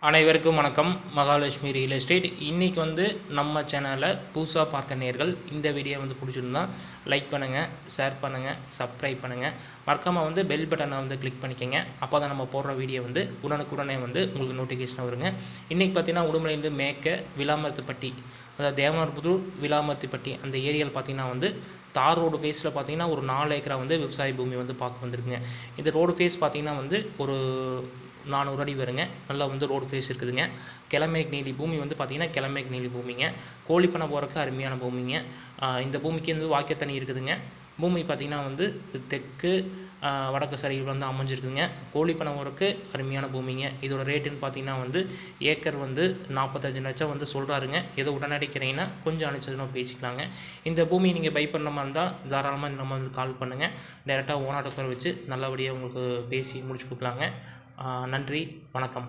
அனைவருக்கும் வணக்கம். Mahalakshmi real estate. இன்றைக்கி வந்து நம்ம சேனலில் புதுசாக பார்க்க நேர்கள் இந்த வீடியோ வந்து பிடிச்சிருந்தா லைக் பண்ணுங்கள், ஷேர் பண்ணுங்கள், சப்ஸ்கிரைப் பண்ணுங்கள். மறக்காமல் வந்து பெல் பட்டனை வந்து கிளிக் பண்ணிக்கோங்க. அப்போ தான் நம்ம போடுற வீடியோ வந்து உடனுக்குடனே வந்து உங்களுக்கு நோட்டிஃபிகேஷன் வருங்க. இன்றைக்கி பார்த்தீங்கன்னா உடுமலையிலேருந்து மேற்க விளாமரத்துப்பட்டி, அதாவது தேவனார்புதூர் விளாமரத்துப்பட்டி அந்த ஏரியாவில் பார்த்திங்கன்னா வந்து தார் ரோடு ஃபேஸில் பார்த்திங்கன்னா ஒரு 4 ஏக்கரா வந்து விவசாய பூமி வந்து பார்க்க வந்திருக்குங்க. இந்த ரோடு ஃபேஸ் பார்த்திங்கன்னா வந்து ஒரு 400 அடி வருங்க. நல்லா வந்து ரோடு ஃபேஸ் இருக்குதுங்க. கிழமேக்கு நீலி பூமி வந்து பார்த்திங்கன்னா கிழமேக்கு நீலி பூமிங்க. கோழி பண்ண போகிறக்கு அருமையான பூமிங்க. இந்த பூமிக்கு வந்து வாய்க்கை தண்ணி இருக்குதுங்க. பூமி பார்த்திங்கன்னா வந்து தெற்கு வடக்கு சரிவில் வந்து அமைஞ்சிருக்குங்க. கோழி பண்ண போகிறக்கு அருமையான பூமிங்க. இதோட ரேட்டுன்னு பார்த்திங்கன்னா வந்து ஏக்கர் வந்து 45 லட்சம் வந்து சொல்கிறாருங்க. ஏதோ உடனடிக்கிறீங்கன்னா கொஞ்சம் அனுச்சதுன்னா பேசிக்கலாங்க. இந்த பூமி நீங்கள் பை பண்ண மாதிரி இருந்தால் தாராளமாக நம்ம வந்து கால் பண்ணுங்கள். டைரெக்டாக ஓனாட்ட பேர் வச்சு நல்லபடியாக உங்களுக்கு பேசி முடிச்சு கொடுக்கலாங்க. நன்றி, வணக்கம்.